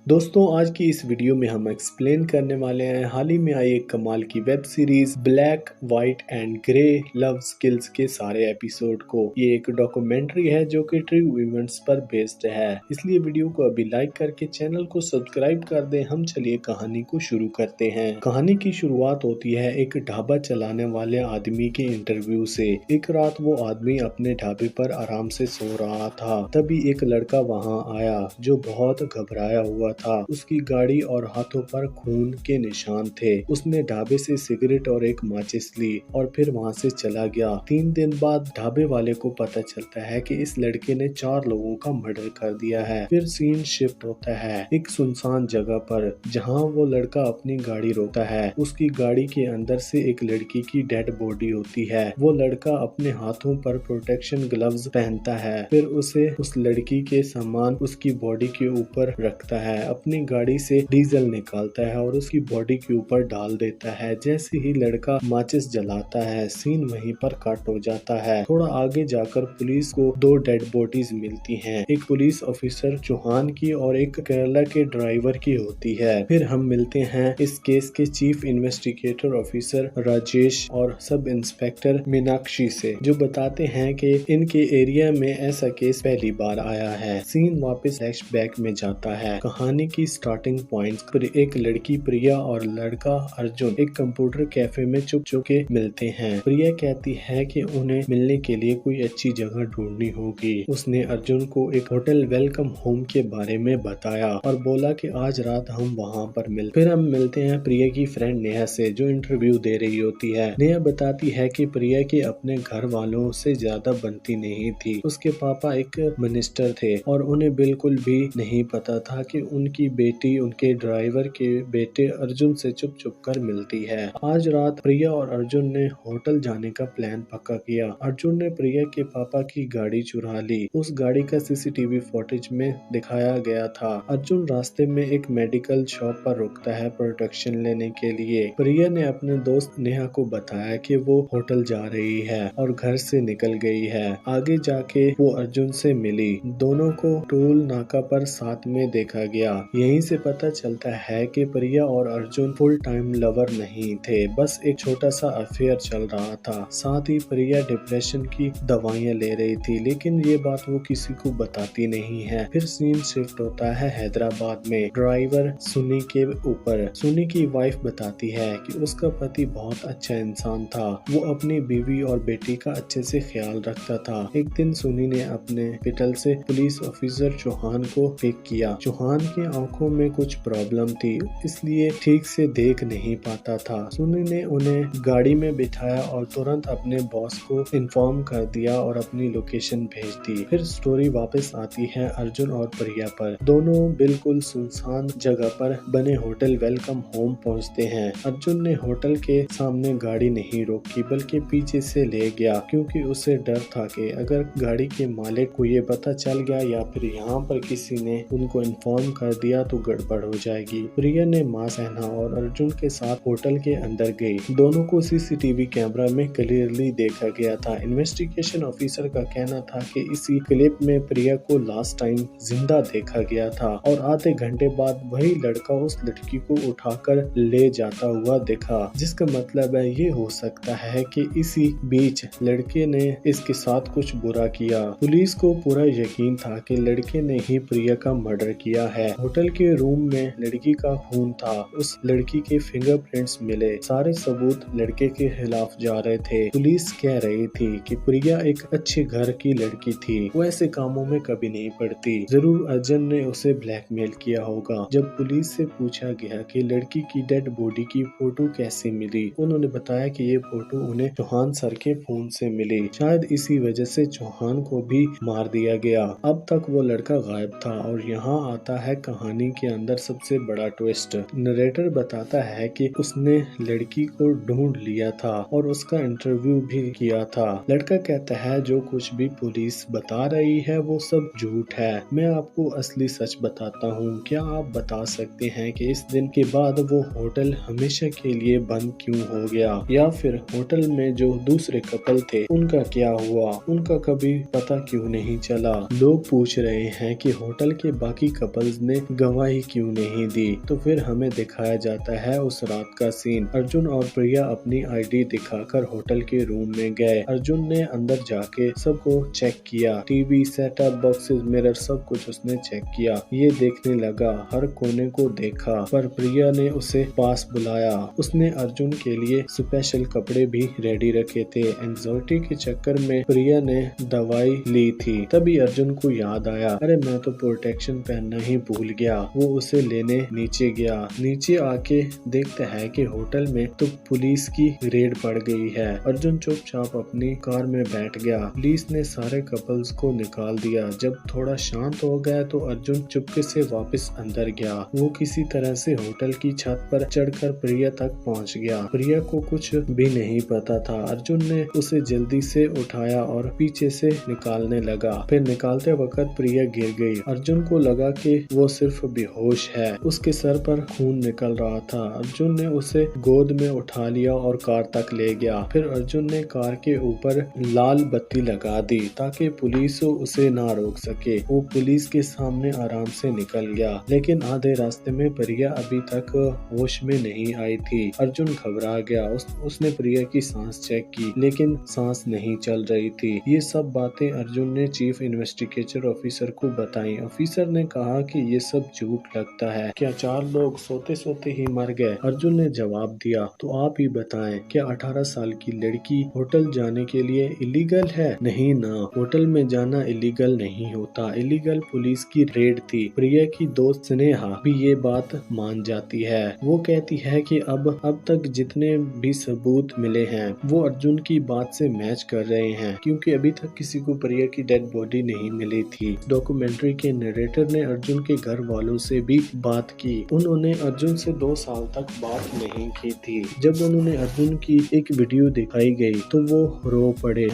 दोस्तों आज की इस वीडियो में हम एक्सप्लेन करने वाले हैं हाल ही में आई एक कमाल की web series black white and grey love skills के सारे एपिसोड को। ये एक डॉक्यूमेंट्री है जो कि ट्रू इवेंट्स पर बेस्ड है, इसलिए वीडियो को अभी लाइक करके चैनल को सब्सक्राइब कर दें। हम चलिए कहानी को शुरू करते हैं। कहानी की शुरुआत होती है एक ढाबा चलाने वाले आदमी के इंटरव्यू से। एक रात वो आदमी अपने ढाबे पर आराम से सो रहा था, तभी एक लड़का वहाँ आया जो बहुत घबराया हुआ था। उसकी गाड़ी और हाथों पर खून के निशान थे। उसने ढाबे से सिगरेट और एक माचिस ली और फिर वहां से चला गया। 3 दिन बाद ढाबे वाले को पता चलता है कि इस लड़के ने 4 लोगों का मर्डर कर दिया है। फिर सीन शिफ्ट होता है एक सुनसान जगह पर, जहां वो लड़का अपनी गाड़ी रोकता है। उसकी गाड़ी के अंदर से एक लड़की की डेड बॉडी होती है। वो लड़का अपने हाथों पर प्रोटेक्शन ग्लव्स पहनता है। फिर उसे उस लड़की के सामान उसकी बॉडी के ऊपर रखता है, अपनी गाड़ी से डीजल निकालता है और उसकी बॉडी के ऊपर डाल देता है। जैसे ही लड़का माचिस जलाता है, सीन वहीं पर कट हो जाता है। थोड़ा आगे जाकर पुलिस को 2 डेड बॉडीज मिलती हैं, एक पुलिस ऑफिसर चौहान की और एक केरला के ड्राइवर की होती है। फिर हम मिलते हैं इस केस के चीफ इन्वेस्टिगेटर ऑफिसर राजेश और सब इंस्पेक्टर मीनाक्षी से, जो बताते हैं कि इनके एरिया में ऐसा केस पहली बार आया है। सीन वापस फ्लैशबैक में जाता है। कहानी की स्टार्टिंग पॉइंट्स पर एक लड़की प्रिया और लड़का अर्जुन एक कंप्यूटर कैफे में चुप के मिलते हैं। प्रिया कहती है कि उन्हें मिलने के लिए कोई अच्छी जगह ढूंढनी होगी। उसने अर्जुन को एक होटल वेलकम होम के बारे में बताया और बोला कि आज रात हम वहां पर फिर हम मिलते हैं प्रिया की फ्रेंड नेहा से, जो इंटरव्यू दे रही होती है। नेहा बताती है कि प्रिया की अपने घर वालों से ज्यादा बनती नहीं थी। उसके पापा एक मिनिस्टर थे और उन्हें बिल्कुल भी नहीं पता था कि उनकी बेटी उनके ड्राइवर के बेटे अर्जुन से चुप कर मिलती है। आज रात प्रिया और अर्जुन ने होटल जाने का प्लान पक्का किया। अर्जुन ने प्रिया के पापा की गाड़ी चुरा ली। उस गाड़ी का सीसीटीवी फुटेज में दिखाया गया था। अर्जुन रास्ते में एक मेडिकल शॉप पर रुकता है प्रोटेक्शन लेने के लिए। प्रिया ने अपने दोस्त नेहा को बताया कि वो होटल जा रही है और घर से निकल गई है। आगे जाके वो अर्जुन से मिली। दोनों को टोल नाका पर साथ में देखा गया। यहीं से पता चलता है कि प्रिया और अर्जुन फुल टाइम लवर नहीं थे, बस एक छोटा सा अफेयर चल रहा था। साथ ही प्रिया डिप्रेशन की दवाइयां ले रही थी, लेकिन ये बात वो किसी को बताती नहीं है। फिर सीन शिफ्ट होता है हैदराबाद में ड्राइवर सुनी के ऊपर। सुनी की वाइफ बताती है कि उसका पति बहुत अच्छा इंसान था, वो अपनी बीवी और बेटी का अच्छे से ख्याल रखता था। एक दिन सुनी ने अपने पिटल से पुलिस ऑफिसर चौहान को पिक किया। चौहान की आंखों में कुछ प्रॉब्लम थी, इसलिए ठीक से देख नहीं पाता था। सुनी ने उन्हें गाड़ी में बिठाया और तुरंत अपने बॉस को इन्फॉर्म कर दिया और अपनी लोकेशन भेज दी। फिर स्टोरी वापस आती है अर्जुन और प्रिया पर। दोनों बिल्कुल सुनसान जगह पर बने होटल वेलकम होम पहुंचते हैं। अर्जुन ने होटल के सामने गाड़ी नहीं रोकी, बल्कि पीछे से ले गया, क्योंकि उसे डर था कि अगर गाड़ी के मालिक को ये पता चल गया या फिर यहाँ पर किसी ने उनको इन्फॉर्म कर दिया तो गड़बड़ हो जाएगी। प्रिया ने मास्क पहना और अर्जुन के साथ होटल के अंदर गई। दोनों को सीसीटीवी कैमरा में क्लियरली देखा गया था। इन्वेस्टिगेशन ऑफिसर का कहना था कि इसी क्लिप में प्रिया को लास्ट टाइम जिंदा देखा गया था और आधे घंटे बाद वही लड़का उस लड़की को उठाकर ले जाता हुआ दिखा, जिसका मतलब है ये हो सकता है कि इसी बीच लड़के ने इसके साथ कुछ बुरा किया। पुलिस को पूरा यकीन था कि लड़के ने ही प्रिया का मर्डर किया है। होटल के रूम में लड़की का खून था, उस लड़की के फिंगरप्रिंट्स मिले। सारे सबूत लड़के के खिलाफ जा रहे थे। पुलिस कह रही थी कि प्रिया एक अच्छे घर की लड़की थी, वो ऐसे कामों में कभी नहीं पड़ती। जरूर अर्जुन ने उसे ब्लैकमेल किया होगा। जब पुलिस से पूछा गया कि लड़की की डेड बॉडी की फोटो कैसे मिली, उन्होंने बताया कि ये फोटो उन्हें चौहान सर के फोन से मिली। शायद इसी वजह से चौहान को भी मार दिया गया। अब तक वो लड़का गायब था और यहाँ आता है कहानी के अंदर सबसे बड़ा ट्विस्ट। नरेटर बताता है कि उसने लड़की को ढूंढ लिया था और उसका इंटरव्यू भी किया था। लड़का कहता है जो कुछ भी पुलिस बता रही है वो सब झूठ है, मैं आपको असली सच बताता हूँ। क्या आप बता सकते हैं कि इस दिन के बाद वो होटल हमेशा के लिए बंद क्यों हो गया, या फिर होटल में जो दूसरे कपल थे उनका क्या हुआ, उनका कभी पता क्यों नहीं चला। लोग पूछ रहे हैं कि होटल के बाकी कपल्स ने उसने गवाही क्यों नहीं दी। तो फिर हमें दिखाया जाता है उस रात का सीन। अर्जुन और प्रिया अपनी आईडी दिखाकर होटल के रूम में गए। अर्जुन ने अंदर जाके सबको चेक किया, टीवी, सेटअप बॉक्सेस, मिरर, सब कुछ उसने चेक किया। ये देखने लगा, हर कोने को देखा, पर प्रिया ने उसे पास बुलाया। उसने अर्जुन के लिए स्पेशल कपड़े भी रेडी रखे थे। एंग्जाइटी के चक्कर में प्रिया ने दवाई ली थी। तभी अर्जुन को याद आया, अरे मैं तो प्रोटेक्शन पहनना ही भूल गया। वो उसे लेने नीचे गया। नीचे आके देखता है कि होटल में तो पुलिस की रेड पड़ गई है। अर्जुन चुपचाप अपनी कार में बैठ गया। पुलिस ने सारे कपल्स को निकाल दिया। जब थोड़ा शांत हो गया तो अर्जुन चुपके से वापस अंदर गया। वो किसी तरह से होटल की छत पर चढ़कर प्रिया तक पहुंच गया। प्रिया को कुछ भी नहीं पता था। अर्जुन ने उसे जल्दी से उठाया और पीछे से निकालने लगा। फिर निकालते वक्त प्रिया गिर गई। अर्जुन को लगा कि वो सिर्फ बेहोश है। उसके सर पर खून निकल रहा था। अर्जुन ने उसे गोद में उठा लिया और कार तक ले गया। फिर अर्जुन ने कार के ऊपर लाल बत्ती लगा दी ताकि पुलिस उसे ना रोक सके। वो पुलिस के सामने आराम से निकल गया, लेकिन आधे रास्ते में प्रिया अभी तक होश में नहीं आई थी। अर्जुन घबरा गया। उसने प्रिया की सांस चेक की, लेकिन सांस नहीं चल रही थी। ये सब बातें अर्जुन ने चीफ इन्वेस्टिगेटर ऑफिसर को बताई। ऑफिसर ने कहा कि ये सब झूठ लगता है। क्या 4 लोग सोते सोते ही मर गए? अर्जुन ने जवाब दिया, तो आप ही बताएं, क्या 18 साल की लड़की होटल जाने के लिए इलीगल है? नहीं ना, होटल में जाना इलीगल नहीं होता। इलीगल पुलिस की रेड थी। प्रिया की दोस्त स्नेहा भी ये बात मान जाती है। वो कहती है कि अब तक जितने भी सबूत मिले हैं वो अर्जुन की बात से मैच कर रहे हैं, क्योंकि अभी तक किसी को प्रिया की डेड बॉडी नहीं मिली थी। डॉक्यूमेंट्री के नरेटर ने अर्जुन के घर वालों से भी बात की। उन्होंने अर्जुन से 2 साल तक बात नहीं की थी। जब उन्होंने अर्जुन की एक वीडियो दिखाई गई तो वो रो पड़े।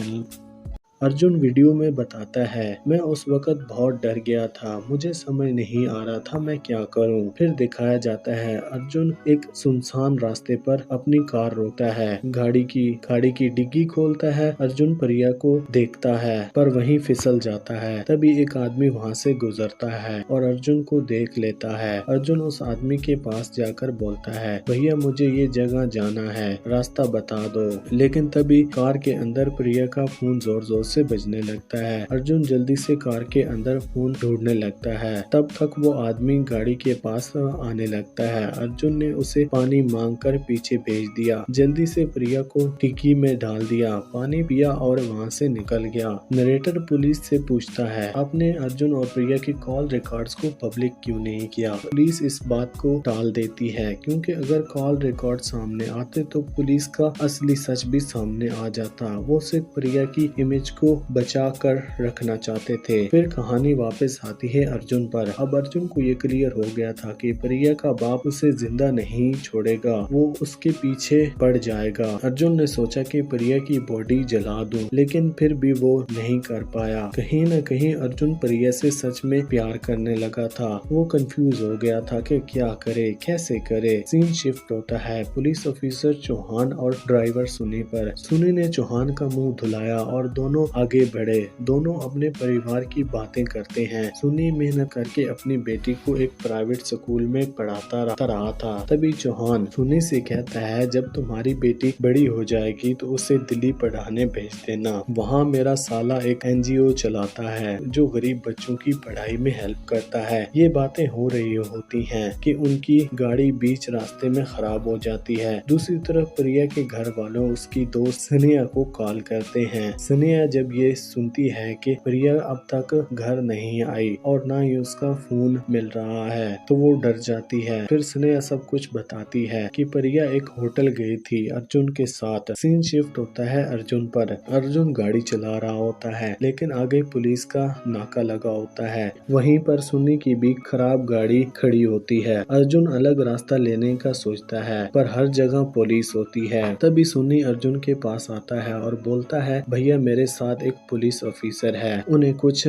अर्जुन वीडियो में बताता है, मैं उस वक्त बहुत डर गया था। मुझे समझ नहीं आ रहा था मैं क्या करूं। फिर दिखाया जाता है अर्जुन एक सुनसान रास्ते पर अपनी कार रोकता है। गाड़ी की डिग्गी खोलता है। अर्जुन प्रिया को देखता है पर वहीं फिसल जाता है। तभी एक आदमी वहां से गुजरता है और अर्जुन को देख लेता है। अर्जुन उस आदमी के पास जाकर बोलता है, भैया मुझे ये जगह जाना है, रास्ता बता दो। लेकिन तभी कार के अंदर प्रिया का फोन जोर जोर से बजने लगता है। अर्जुन जल्दी से कार के अंदर फोन ढूंढने लगता है। तब तक वो आदमी गाड़ी के पास आने लगता है। अर्जुन ने उसे पानी मांगकर पीछे भेज दिया। जल्दी से प्रिया को टिक्की में डाल दिया, पानी पिया और वहाँ से निकल गया। नरेटर पुलिस से पूछता है, आपने अर्जुन और प्रिया की कॉल रिकॉर्ड्स को पब्लिक क्यों नहीं किया? पुलिस इस बात को टाल देती है, क्योंकि अगर कॉल रिकॉर्ड सामने आते तो पुलिस का असली सच भी सामने आ जाता। वो सिर्फ प्रिया की इमेज को बचा कर रखना चाहते थे। फिर कहानी वापस आती है अर्जुन पर। अब अर्जुन को ये क्लियर हो गया था कि प्रिया का बाप उसे जिंदा नहीं छोड़ेगा, वो उसके पीछे पड़ जाएगा। अर्जुन ने सोचा कि प्रिया की बॉडी जला दूं, लेकिन फिर भी वो नहीं कर पाया। कहीं न कहीं अर्जुन प्रिया से सच में प्यार करने लगा था। वो कंफ्यूज हो गया था कि क्या करे, कैसे करे। सीन शिफ्ट होता है पुलिस ऑफिसर चौहान और ड्राइवर सुनी पर। सुनी ने चौहान का मुंह धुलाया और दोनों आगे बढ़े। दोनों अपने परिवार की बातें करते हैं। सुनी मेहनत करके अपनी बेटी को एक प्राइवेट स्कूल में पढ़ाता रहा था। तभी चौहान सुनी से कहता है, जब तुम्हारी बेटी बड़ी हो जाएगी तो उसे दिल्ली पढ़ाने भेज देना। वहाँ मेरा साला एक NGO चलाता है जो गरीब बच्चों की पढ़ाई में हेल्प करता है। ये बातें हो रही होती हैं कि उनकी गाड़ी बीच रास्ते में खराब हो जाती है। दूसरी तरफ प्रिया के घर वालों उसकी दोस्त स्नेहा को कॉल करते हैं। स्नेहा जब ये सुनती है कि प्रिया अब तक घर नहीं आई और ना ही उसका फोन मिल रहा है तो वो डर जाती है। फिर स्नेहा सब कुछ बताती है कि प्रिया एक होटल गई थी अर्जुन के साथ। सीन शिफ्ट होता है अर्जुन पर। अर्जुन गाड़ी चला रहा होता है, लेकिन आगे पुलिस का नाका लगा होता है। वहीं पर सुन्नी की भी खराब गाड़ी खड़ी होती है। अर्जुन अलग रास्ता लेने का सोचता है, पर हर जगह पुलिस होती है। तभी सुन्नी अर्जुन के पास आता है और बोलता है, भैया मेरे साथ साथ एक पुलिस ऑफिसर है, उन्हें कुछ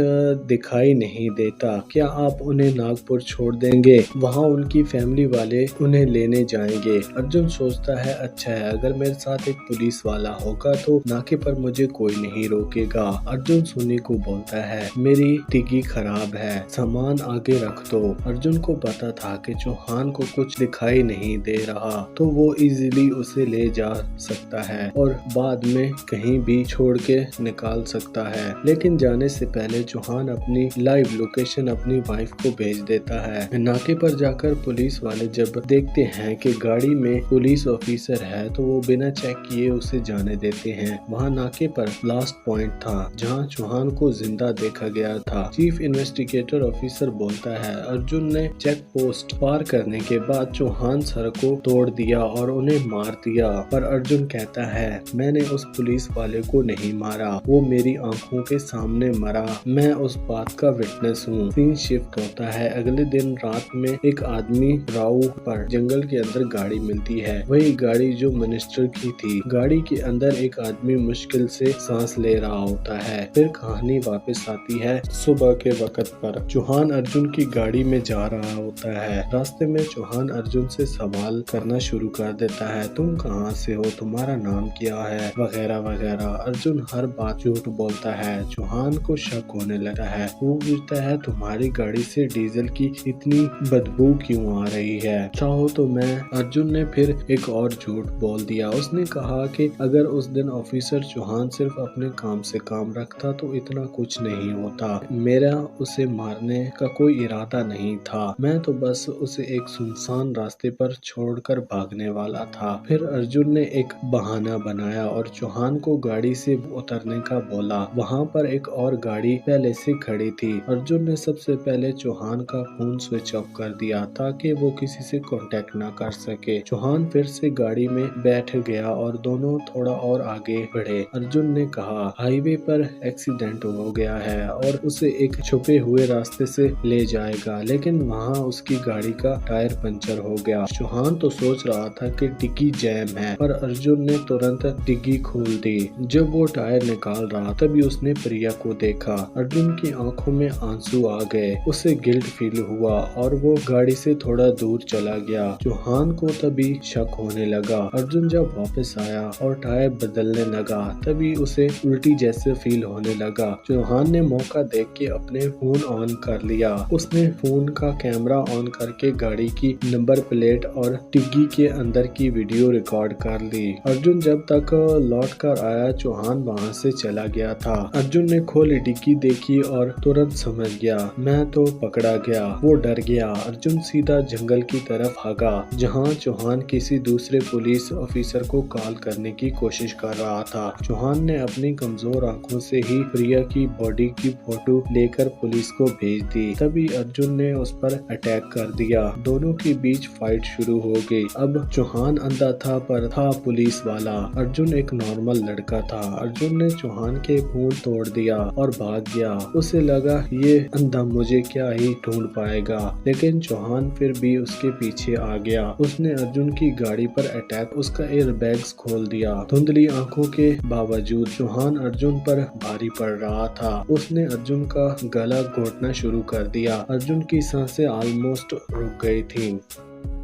दिखाई नहीं देता, क्या आप उन्हें नागपुर छोड़ देंगे? वहाँ उनकी फैमिली वाले उन्हें लेने जाएंगे। अर्जुन सोचता है अच्छा है, अगर मेरे साथ एक पुलिस वाला होगा तो नाके पर मुझे कोई नहीं रोकेगा। अर्जुन सुनी को बोलता है मेरी टिकी खराब है, सामान आगे रख दो। अर्जुन को पता था कि चौहान को कुछ दिखाई नहीं दे रहा तो वो इजीली उसे ले जा सकता है और बाद में कहीं भी छोड़ के निकाल सकता है। लेकिन जाने से पहले चौहान अपनी लाइव लोकेशन अपनी वाइफ को भेज देता है। नाके पर जाकर पुलिस वाले जब देखते हैं कि गाड़ी में पुलिस ऑफिसर है तो वो बिना चेक किए उसे जाने देते हैं। वहाँ नाके पर लास्ट पॉइंट था जहाँ चौहान को जिंदा देखा गया था। चीफ इन्वेस्टिगेटर ऑफिसर बोलता है अर्जुन ने चेक पोस्ट पार करने के बाद चौहान सर को तोड़ दिया और उन्हें मार दिया, पर अर्जुन कहता है मैंने उस पुलिस वाले को नहीं मारा, वो मेरी आंखों के सामने मरा, मैं उस बात का विटनेस हूँ। सीन शिफ्ट होता है। अगले दिन रात में एक आदमी राव पर जंगल के अंदर गाड़ी मिलती है, वही गाड़ी जो मिनिस्टर की थी। गाड़ी के अंदर एक आदमी मुश्किल से सांस ले रहा होता है। फिर कहानी वापस आती है सुबह के वक्त पर। चौहान अर्जुन की गाड़ी में जा रहा होता है। रास्ते में चौहान अर्जुन से सवाल करना शुरू कर देता है, तुम कहाँ से हो, तुम्हारा नाम क्या है, वगैरह वगैरह। अर्जुन हर बात झूठ बोलता है। चौहान को शक होने लगा है। वो पूछता है तुम्हारी गाड़ी से डीजल की इतनी बदबू क्यों आ रही है, चाहो तो मैं। अर्जुन ने फिर एक और झूठ बोल दिया। उसने कहा कि अगर उस दिन ऑफिसर चौहान सिर्फ अपने काम से काम रखता तो इतना कुछ नहीं होता, मेरा उसे मारने का कोई इरादा नहीं था, मैं तो बस उसे एक सुनसान रास्ते पर छोड़कर भागने वाला था। फिर अर्जुन ने एक बहाना बनाया और चौहान को गाड़ी से उतरने का बोला। वहाँ पर एक और गाड़ी पहले से खड़ी थी। अर्जुन ने सबसे पहले चौहान का फोन स्विच ऑफ कर दिया ताकि वो किसी से कांटेक्ट ना कर सके। चौहान फिर से गाड़ी में बैठ गया और दोनों थोड़ा और आगे बढ़े। अर्जुन ने कहा हाईवे पर एक्सीडेंट हो गया है और उसे एक छुपे हुए रास्ते से ले जाएगा, लेकिन वहाँ उसकी गाड़ी का टायर पंचर हो गया। चौहान तो सोच रहा था कि डिग्गी जैम है, पर अर्जुन ने तुरंत डिग्गी खोल दी। जब वो टायर निकाल रहा तभी उसने प्रिया को देखा। अर्जुन की आंखों में आंसू आ गए, उसे गिल्ट फील हुआ और वो गाड़ी से थोड़ा दूर चला गया। चौहान को तभी शक होने लगा। अर्जुन जब वापस आया और टायर बदलने लगा तभी उसे उल्टी जैसे फील होने लगा। चौहान ने मौका देख के अपने फोन ऑन कर लिया। उसने फोन का कैमरा ऑन करके गाड़ी की नंबर प्लेट और डिग्गी के अंदर की वीडियो रिकॉर्ड कर ली। अर्जुन जब तक लौट कर आया चौहान वहाँ से चला गया था। अर्जुन ने खोली डिग्गी देखी और तुरंत समझ गया मैं तो पकड़ा गया। वो डर गया। अर्जुन सीधा जंगल की तरफ भागा जहाँ चौहान किसी दूसरे पुलिस ऑफिसर को कॉल करने की कोशिश कर रहा था। चौहान ने अपनी कमजोर आंखों से ही प्रिया की बॉडी की फोटो लेकर पुलिस को भेज दी। तभी अर्जुन ने उस पर अटैक कर दिया। दोनों के बीच फाइट शुरू हो गई। अब चौहान अंधा था पर था पुलिस वाला। अर्जुन एक नॉर्मल लड़का था। अर्जुन ने चौहान के फोन तोड़ दिया और भाग गया। उसे लगा ये अंधा मुझे क्या ही ढूंढ पाएगा, लेकिन चौहान फिर भी उसके पीछे आ गया। उसने अर्जुन की गाड़ी पर अटैक उसका एयर बैग्स खोल दिया। धुंधली आंखों के बावजूद चौहान अर्जुन पर भारी पड़ रहा था। उसने अर्जुन का गला घोटना शुरू कर दिया। अर्जुन की सांसें ऑलमोस्ट रुक गई थी।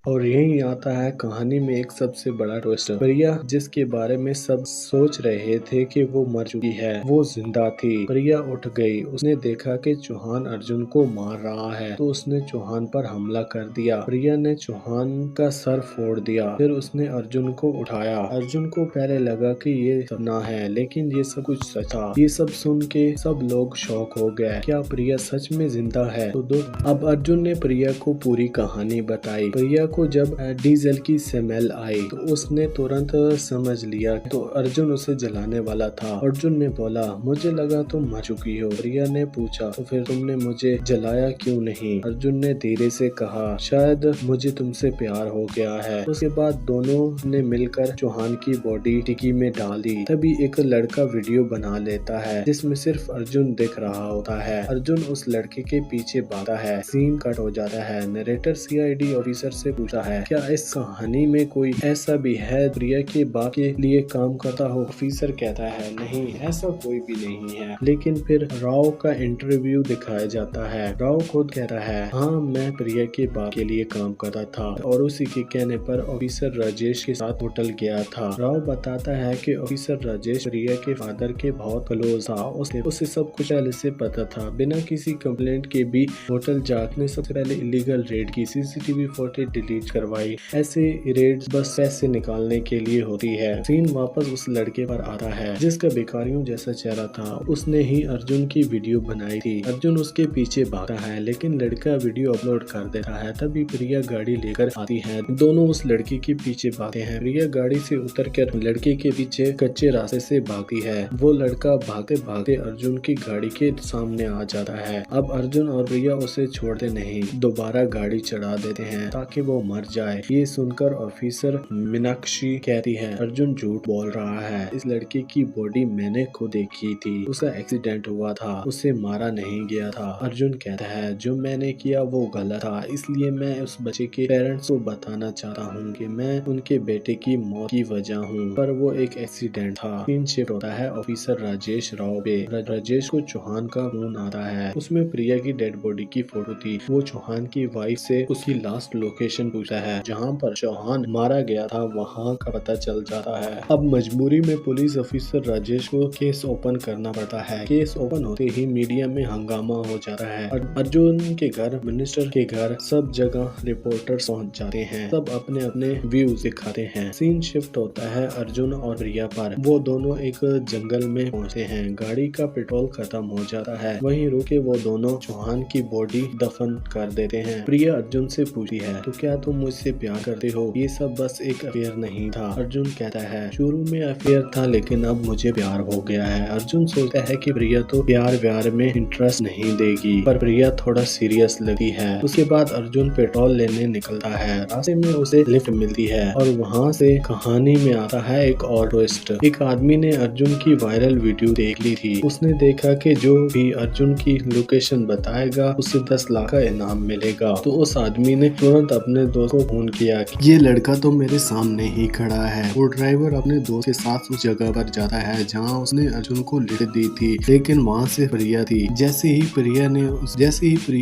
और यही आता है कहानी में एक सबसे बड़ा ट्विस्ट। प्रिया जिसके बारे में सब सोच रहे थे कि वो मर चुकी है, वो जिंदा थी। प्रिया उठ गई। उसने देखा कि चौहान अर्जुन को मार रहा है तो उसने चौहान पर हमला कर दिया। प्रिया ने चौहान का सर फोड़ दिया। फिर उसने अर्जुन को उठाया। अर्जुन को पहले लगा कि ये सपना है, लेकिन ये सब कुछ सच था। ये सब सुन के सब लोग शॉक हो गए। क्या प्रिया सच में जिंदा है? तो अब अर्जुन ने प्रिया को पूरी कहानी बताई। प्रिया को जब डीजल की स्मेल आई तो उसने तुरंत समझ लिया तो अर्जुन उसे जलाने वाला था। अर्जुन ने बोला मुझे लगा तुम मर चुकी हो। प्रिया ने पूछा तो फिर तुमने मुझे जलाया क्यों नहीं? अर्जुन ने धीरे से कहा शायद मुझे तुमसे प्यार हो गया है। उसके बाद दोनों ने मिलकर चौहान की बॉडी डिग्गी में डाली। तभी एक लड़का वीडियो बना लेता है जिसमें सिर्फ अर्जुन दिख रहा होता है। अर्जुन उस लड़के के पीछे भागता है। सीन कट हो जाता है। नरेटर सीआईडी ऑफिसर से पूछता है क्या इस कहानी में कोई ऐसा भी है प्रिया के बाप के लिए काम करता हो। ऑफिसर कहता है नहीं, ऐसा कोई भी नहीं है। लेकिन फिर राव का इंटरव्यू दिखाया जाता है। राव खुद कहता है हाँ मैं प्रिया के बाप के लिए काम करता था और उसी के कहने पर ऑफिसर राजेश के साथ होटल गया था। राव बताता है कि ऑफिसर राजेश प्रिया के फादर के बहुत क्लोज था। उसे सब कुछ पहले से पता था। बिना किसी कंप्लेंट के भी होटल जाक ने सबसे पहले इलीगल रेड की, सीसीटीवी फुटेज डिलीट करवाई। ऐसे रेड बस पैसे निकालने के लिए होती है। सीन वापस उस लड़के पर आता है जिसका भिखारियों जैसा चेहरा था। उसने ही अर्जुन की वीडियो बनाई थी। अर्जुन उसके पीछे भागता है लेकिन लड़का वीडियो अपलोड कर देता है। तभी प्रिया गाड़ी लेकर आती है। दोनों उस लड़की के पीछे भागते हैं। प्रिया गाड़ी से उतरकर लड़के के पीछे कच्चे रास्ते से भागती है। वो लड़का भागते भागते अर्जुन की गाड़ी के सामने आ जाता है। अब अर्जुन और प्रिया उसे छोड़ते नहीं, दोबारा गाड़ी चढ़ा देते हैं ताकि वो मर जाए। ये सुनकर ऑफिसर मीनाक्षी कहती है अर्जुन झूठ बोल रहा है, इस लड़के की बॉडी मैंने खुद देखी थी, उसका एक्सीडेंट हुआ था, उसे मारा नहीं गया था। अर्जुन कहता है जो मैंने किया वो गलत था, इसलिए मैं उस बच्चे के पेरेंट्स को बताना चाहता हूँ कि मैं उनके बेटे की मौत की वजह हूँ, पर वो एक एक्सीडेंट था। सीन शिफ्ट होता है ऑफिसर राजेश राव पे। राजेश को चौहान का फोन आता है। उसमें प्रिया की डेड बॉडी की फोटो थी। वो चौहान की वाइफ से उसकी लास्ट लोकेशन पूछता है जहाँ पर चौहान मारा गया था, वहाँ का पता चल जाता है। अब मजबूरी में पुलिस ऑफिसर राजेश को केस ओपन करना पड़ता है। केस ओपन होते ही मीडिया में हंगामा हो जाता है। अर्जुन के घर, मिनिस्टर के घर, सब जगह रिपोर्टर्स पहुंच जाते हैं। सब अपने अपने व्यूज दिखाते हैं। सीन शिफ्ट होता है अर्जुन और प्रिया पर। वो दोनों एक जंगल में पहुंचते हैं। गाड़ी का पेट्रोल खत्म हो जाता है। वहीं रुके वो दोनों चौहान की बॉडी दफन कर देते हैं। प्रिया अर्जुन से पूछती है तो क्या तुम मुझसे प्यार करते हो? ये सब बस एक अफेयर नहीं था। अर्जुन कहता है शुरू में अफेयर था लेकिन अब मुझे प्यार हो गया है। अर्जुन सोचता है कि प्रिया तो प्यार व्यार में इंटरेस्ट नहीं देगी, पर प्रिया थोड़ा सीरियस लगी है। उसके बाद अर्जुन पेट्रोल लेने निकलता है। रास्ते में उसे लिफ्ट मिलती है और वहाँ से कहानी में आता है एक और ट्विस्ट। एक आदमी ने अर्जुन की वायरल वीडियो देख ली थी। उसने देखा कि जो भी अर्जुन की लोकेशन बताएगा उसे 10 लाख का इनाम मिलेगा। तो उस आदमी ने तुरंत अपने दोस्त को फोन किया कि ये लड़का तो मेरे सामने ही खड़ा है। वो ड्राइवर अपने दोस्त के साथ उस जगह पर जाता है जहाँ उसने अर्जुन को लिफ्ट दी थी, लेकिन वहाँ से प्रिया थी। जैसे ही प्रिया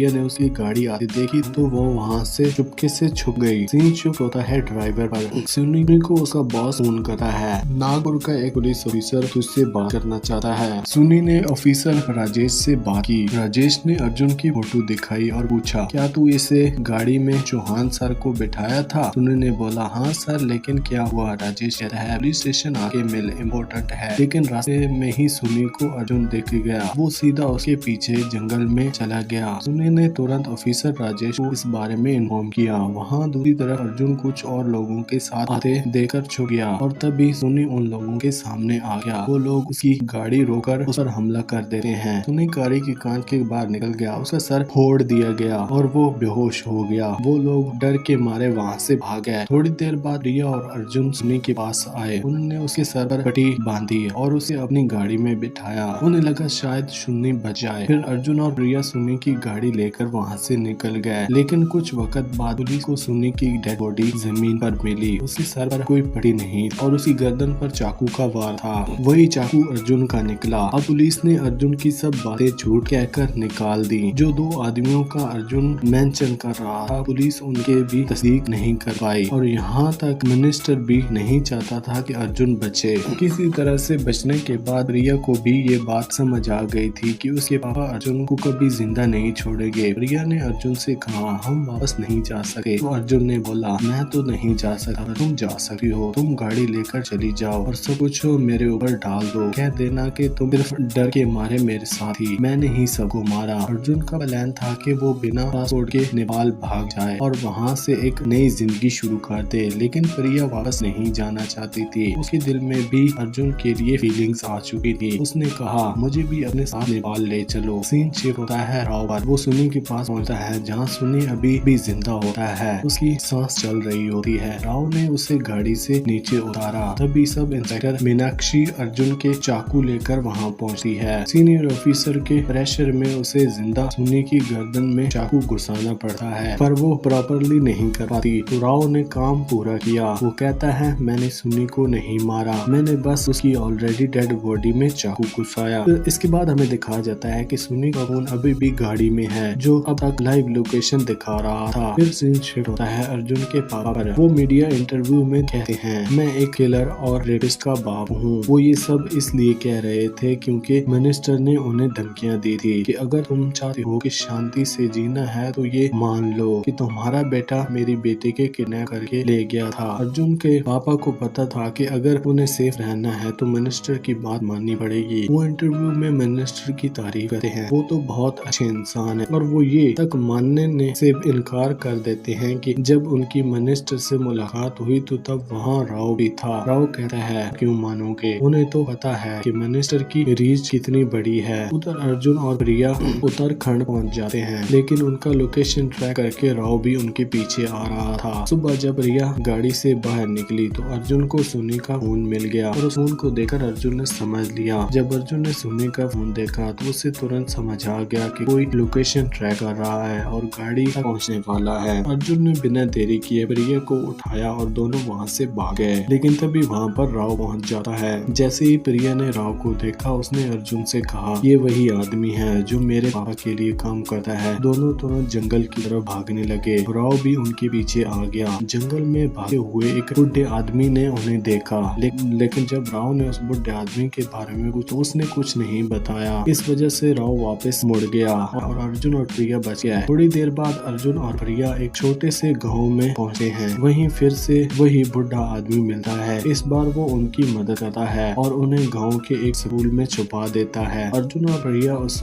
ने उसकी गाड़ी आती देखी तो वो वहाँ से चुपके से छुप गई। सीन चुप होता है ड्राइवर पर। सुनी को उसका बॉस फोन करता है। नागपुर का एक पुलिस ऑफिसर तुझसे बात करना चाहता है। सुनी ने ऑफिसर राजेश से बात की। राजेश ने अर्जुन की फोटो दिखाई और पूछा क्या तू इसे गाड़ी में चौहान सर को बिठाया था? सुनी ने बोला हाँ सर, लेकिन क्या हुआ? राजेश कहता है पुलिस स्टेशन आके मिल, इम्पोर्टेंट है। लेकिन रास्ते में ही सुनी को अर्जुन दिख गया। वो सीधा उसके पीछे जंगल में चला गया। सुनी ने तुरंत ऑफिसर राजेश को इस बारे में इन्फॉर्म किया। वहाँ दूसरी तरफ अर्जुन कुछ और लोगों के साथ आते देखकर छुप गया और तभी सुनी उन लोगों के सामने आ गया। वो लोग उसकी गाड़ी रोकर उस पर हमला कर देते हैं। सुनी गाड़ी की कांच के बाहर निकल गया। उसका सर फोड़ दिया गया और वो बेहोश हो गया। वो लोग डर के मारे वहाँ से भाग गए। थोड़ी देर बाद प्रिया और अर्जुन सुनी के पास आए। उन्होंने उसके सर पर पट्टी बांधी और उसे अपनी गाड़ी में बिठाया। उन्हें लगा शायद सुनी बच जाए। फिर अर्जुन और प्रिया सुनी की गाड़ी लेकर वहाँ से निकल गए। लेकिन कुछ वक्त बाद पुलिस को सुनी की डेड बॉडी जमीन पर मिली। उसके सर पर कोई पट्टी नहीं और उसकी गर्दन पर चाकू का वार था। वही चाकू अर्जुन का निकला। अब पुलिस ने अर्जुन की सब बातें झूठ कहकर निकाल दी। जो दो आदमियों का अर्जुन मेंशन कर रहा था, पुलिस उनके भी तस्दीक नहीं कर पाई और यहाँ तक मिनिस्टर भी नहीं चाहता था कि अर्जुन बचे। किसी तरह से बचने के बाद प्रिया को भी ये बात समझ आ गई थी कि उसके पापा अर्जुन को कभी जिंदा नहीं छोड़ेंगे। प्रिया ने अर्जुन से कहा हम वापस नहीं जा सके। तो अर्जुन ने बोला मैं तो नहीं जा सकता, तुम जा सकती हो, तुम गाड़ी लेकर चली जाओ और सब कुछ मेरे ऊपर डाल दो, कह देना कि तुम सिर्फ डर के मारे मेरे साथ ही, मैंने ही सबको मारा। अर्जुन का प्लान था कि वो बिना पासपोर्ट के नेपाल भाग जाए और वहाँ से एक नई जिंदगी शुरू कर दे, लेकिन प्रिया वापस नहीं जाना चाहती थी। उसके दिल में भी अर्जुन के लिए फीलिंग्स आ चुकी थी। उसने कहा मुझे भी अपने साथ नेपाल ले चलो। सीन शिफ्ट होता है राव पर। वो सुनी के पास पहुंचता है जहाँ सुनी अभी भी जिंदा होता है। उसकी सांस चल रही होती है। राव ने उसे गाड़ी से नीचे उतारा। तभी सब इंस्पेक्टर मीनाक्षी अर्जुन के चाकू लेकर वहाँ पहुँचती है। सीनियर ऑफिसर के प्रेशर में उसे जिंदा सुनी की गर्दन में चाकू घुसाना पड़ता है, पर वो प्रॉपरली नहीं कर पाती। तो राव ने काम पूरा किया। वो कहता है मैंने सुनी को नहीं मारा, मैंने बस उसकी ऑलरेडी डेड बॉडी में चाकू घुसाया। तो इसके बाद हमें दिखाया जाता है कि सुनी का फोन अभी भी गाड़ी में है, जो अब तक लाइव लोकेशन दिखा रहा था। फिर सीन शिफ्ट होता है अर्जुन के पापा पर। वो मीडिया इंटरव्यू में कहते हैं मैं एक किलर और रेपिस्ट का बाप हूँ। वो ये सब इसलिए कह रहे थे क्योंकि मिनिस्टर ने उन्हें धमकियां दी थी कि अगर तुम चाहते हो कि शांति से जीना है तो ये मान लो कि तुम्हारा बेटा मेरी बेटी के किडनैप करके ले गया था। अर्जुन के पापा को पता था कि अगर उन्हें सेफ रहना है तो मिनिस्टर की बात माननी पड़ेगी। वो इंटरव्यू में मिनिस्टर की तारीफ करते हैं, वो तो बहुत अच्छे इंसान है, और वो ये तक मानने से इनकार कर देते हैं कि जब उनकी मिनिस्टर से मुलाकात हुई तो तब वहाँ राव भी था। राव कहता है क्यों मानोगे, उन्हें तो पता है कि मिनिस्टर की रीच कितनी बड़ी है। उधर अर्जुन और प्रिया उत्तराखंड पहुंच जाते हैं, लेकिन उनका लोकेशन ट्रैक करके राव भी उनके पीछे आ रहा था। सुबह जब प्रिया गाड़ी से बाहर निकली तो अर्जुन को सुनी का फोन मिल गया, और उस फोन को देखकर अर्जुन ने समझ लिया। जब अर्जुन ने सुनी का फोन देखा तो उसे तुरंत समझ आ गया कि कोई लोकेशन ट्रैक कर रहा है और गाड़ी तक पहुंचने वाला है। अर्जुन ने बिना देरी किए प्रिया को उठाया और दोनों वहां से भाग गए, लेकिन तभी वहां पर राव पहुंच जाता है। जैसे ही प्रिया ने राव को देखा उसने अर्जुन से कहा ये वही आदमी है जो मेरे पापा के लिए काम करता है। दोनों तुरंत जंगल की तरफ भागने लगे। राव भी उनके पीछे आ गया। जंगल में भागते हुए एक बुढ़े आदमी ने उन्हें देखा, लेकिन जब राव ने उस बुढ़े आदमी के बारे में कुछ उसने कुछ नहीं बताया। इस वजह से राव वापस मुड़ गया और अर्जुन और प्रिया बच गए। थोड़ी देर बाद अर्जुन और प्रिया एक छोटे से गांव में पहुंचे हैं। वहीं फिर से वही बुढ़ा आदमी मिलता है। इस बार वो उनकी मदद करता है और उन्हें गांव के एक स्कूल में छुपा देता है। अर्जुन और प्रिया उस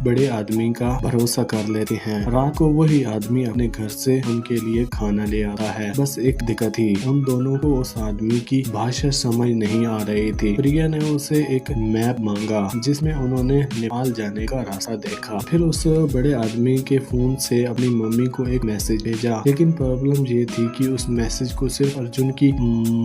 बड़े आदमी का भरोसा कर लेते हैं। रात को वही आदमी अपने घर से उनके लिए खाना ले आता है। बस एक दिक्कत थी, उन दोनों को उस आदमी की भाषा समझ नहीं आ रही थी। प्रिया ने उसे एक मैप मांगा जिसमें उन्होंने नेपाल जाने का रास्ता देखा। फिर उस बड़े आदमी के फोन से अपनी मम्मी को एक मैसेज भेजा, लेकिन प्रॉब्लम ये थी कि उस मैसेज को सिर्फ अर्जुन की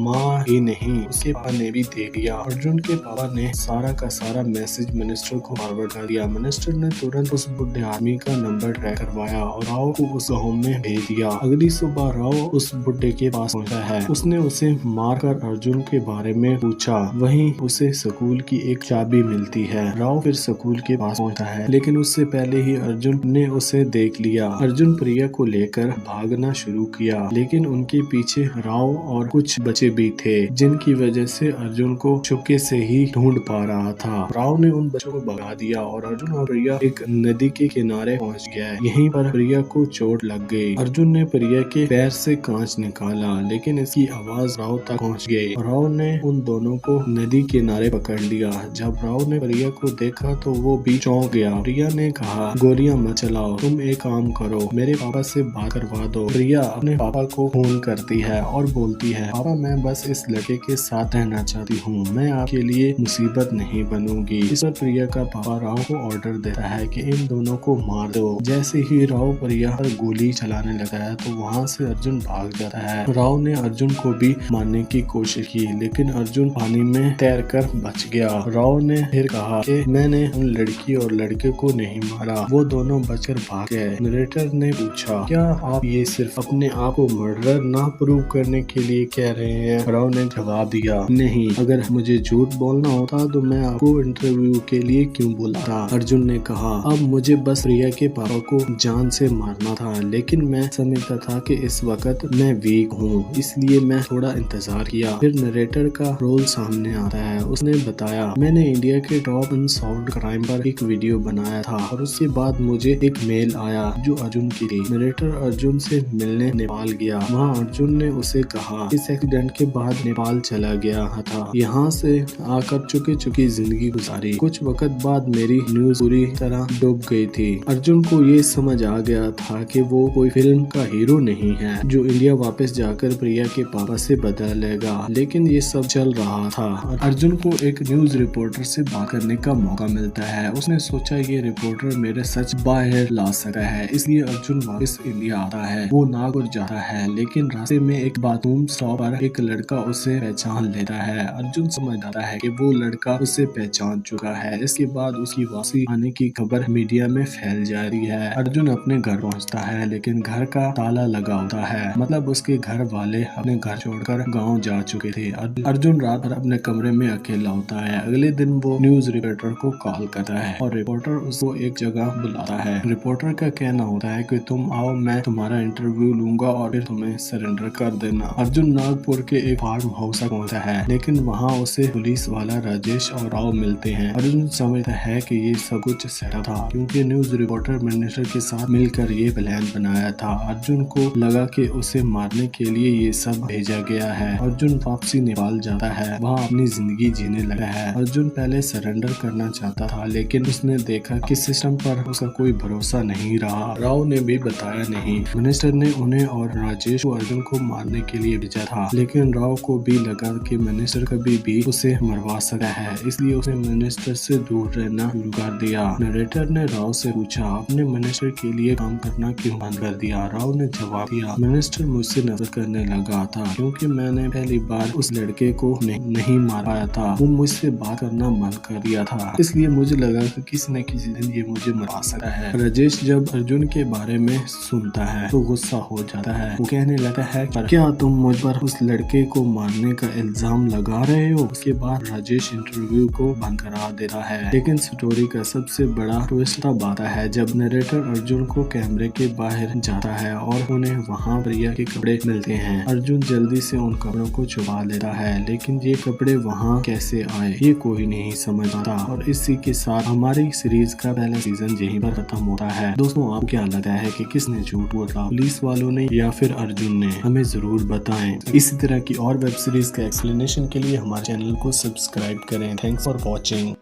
माँ ही नहीं उसके पापा ने भी देख लिया। अर्जुन के पापा ने सारा का सारा मैसेज मिनिस्टर को फॉरवर्ड कर दिया। मिनिस्टर ने तुरंत उस बुढ़े आदमी का नंबर ट्रैक करवाया और राव को उस गाँव में भेज दिया। अगली सुबह राव उस बुढ़े के पास पहुंचा है। उसने उसे मारकर अर्जुन के बारे में पूछा। वहीं उसे स्कूल की एक चाबी मिलती है। राव फिर स्कूल के पास पहुंचता है, लेकिन उससे पहले ही अर्जुन ने उसे देख लिया। अर्जुन प्रिया को लेकर भागना शुरू किया, लेकिन उनके पीछे राव और कुछ बच्चे भी थे, जिनकी वजह से अर्जुन को चुपके से ही ढूंढ पा रहा था। राव ने उन बच्चों को भगा दिया और अर्जुन और प्रिया एक नदी के किनारे पहुंच गए। यहीं पर प्रिया को चोट लग गई। अर्जुन ने प्रिया के पैर से कांच निकाला, लेकिन इसकी आवाज राव तक पहुंच गई। राव ने उन दोनों को नदी किनारे पकड़ लिया। जब राव ने प्रिया को देखा तो वो भी चौंक गया। प्रिया ने कहा गोलियां मत चलाओ, तुम एक काम करो, मेरे पापा से बात करवा दो। प्रिया अपने पापा को फोन करती है और बोलती है पापा मैं बस इस लड़के के साथ रहना चाहती हूँ, मैं आपके लिए मुसीबत नहीं बनूंगी। इस पर प्रिया का पापा राव को ऑर्डर देता है कि इन दोनों को मार दो। जैसे ही राव प्रिया पर गोली चलाने लगा है तो वहाँ से अर्जुन भाग जाता है। राव ने अर्जुन को भी मारने की कोशिश की, लेकिन अर्जुन पानी में तैरकर बच गया। राव ने फिर कहा कि मैंने उन लड़की और लड़के को नहीं मारा, वो दोनों बचकर भाग गए। नरेटर ने पूछा क्या आप ये सिर्फ अपने आप को मर्डरर ना प्रूव करने के लिए कह रहे हैं? राव ने जवाब दिया नहीं, अगर मुझे झूठ बोलना होता तो मैं आपको इंटरव्यू के लिए क्यों बुलाता। अर्जुन ने कहा अब मुझे बस प्रिया के पापा को जान से मारना था, लेकिन मैं समझता था कि इस वक्त मैं वीक हूँ, इसलिए मैं थोड़ा इंतजार किया। फिर नरेटर का रोल सामने आता है। उसने बताया मैंने इंडिया के टॉप अनसॉल्व्ड क्राइम पर एक वीडियो बनाया था और उसके बाद मुझे एक मेल आया जो अर्जुन की थी। नरेटर अर्जुन से मिलने नेपाल गया। वहाँ अर्जुन ने उसे कहा इस एक्सीडेंट के बाद नेपाल चला गया था, यहाँ से आकर चुकी जिंदगी गुजारी। कुछ वक्त बाद मेरी न्यूज पूरी तरह डूब गई थी। अर्जुन को ये समझ आ गया था कि वो कोई फिल्म का हीरो नहीं है जो इंडिया वापस जाकर प्रिया के पापा से बदला लेगा, लेकिन ये सब चल रहा था। अर्जुन को एक न्यूज रिपोर्टर से बात करने का मौका मिलता है। उसने सोचा ये रिपोर्टर मेरे सच बाहर ला सकता है, इसलिए अर्जुन वापस इंडिया आता है। वो नागपुर जाता है, लेकिन रास्ते में एक बाथरूम स्टॉप पर एक लड़का उसे पहचान लेता है। अर्जुन समझ आता है कि वो लड़का उसे पहचान चुका है। इसके बाद उसकी वापसी आने की खबर मीडिया में फैल जा रही है। अर्जुन अपने घर पहुंचता है, लेकिन घर का ताला लगा होता है, मतलब उसके घर वाले अपने घर छोड़कर गाँव जा चुके थे। अर्जुन रात भर अपने कमरे में अकेला होता है। अगले दिन वो न्यूज रिपोर्टर को कॉल करता है और रिपोर्टर उसको एक जगह बुलाता है। रिपोर्टर का कहना होता है कि तुम आओ, मैं तुम्हारा इंटरव्यू लूंगा और फिर तुम्हें सरेंडर कर देना। अर्जुन नागपुर के एक फार्म हाउस तक पहुंचता है, लेकिन वहां उसे पुलिस वाला राजेश और राव मिलते हैं। अर्जुन समझता है कि ये सब कुछ सेटअप था, क्योंकि न्यूज रिपोर्टर मिनिस्टर के साथ मिलकर ये प्लान बनाया था। अर्जुन को लगा कि उसे मारने के लिए ये सब भेजा गया है। अर्जुन वापसी नेपाल जाता है, वहाँ अपनी जिंदगी जीने लगा है। अर्जुन पहले सरेंडर करना चाहता था, लेकिन उसने देखा कि सिस्टम पर उसका कोई भरोसा नहीं रहा। राव ने भी बताया नहीं। मिनिस्टर ने उन्हें और राजेश को अर्जुन को मारने के लिए भेजा था, लेकिन राव को भी लगा कि मिनिस्टर कभी भी उसे मरवा सकता है, इसलिए उसने मिनिस्टर से दूर रहना शुरू कर दिया। नरेटर ने राव से पूछा, आपने मिनिस्टर के लिए काम करना क्यों बंद कर दिया? राव ने जवाब दिया, मिनिस्टर मुझसे नफरत करने लगा था, क्योंकि मैंने पहली बार उस लड़के को नहीं मार पाया था। वो मुझसे बात करना बंद कर दिया था, इसलिए मुझे लगा कि किसी न किसी दिन ये मुझे मरवा सकता है। राजेश जब अर्जुन के बारे में सुनता है तो गुस्सा हो जाता है। वो कहने लगा है, क्या तुम मुझ पर उस लड़के को मारने का इल्जाम लगा रहे हो? उसके बाद राजेश इंटरव्यू को बंद करा देता है। लेकिन स्टोरी का सबसे बड़ा ट्विस्ट तब आता है जब नरेटर अर्जुन को कैमरे के बाहर जाता है और उन्हें वहाँ प्रिया के कपड़े मिलते हैं। अर्जुन जल्दी से उन कपड़ों को छुपा लेता है, लेकिन ये कपड़े वहाँ कैसे आए ये कोई नहीं समझ आता। और इसी के साथ हमारी सीरीज का पहला सीजन यहीं पर खत्म होता है। दोस्तों, आपको क्या लगता है कि किसने झूठ बोला, पुलिस वालों ने या फिर अर्जुन ने? हमें जरूर बताएं। इसी तरह की और वेब सीरीज का एक्सप्लेनेशन के लिए हमारे चैनल को सब्सक्राइब करें। Thanks for watching.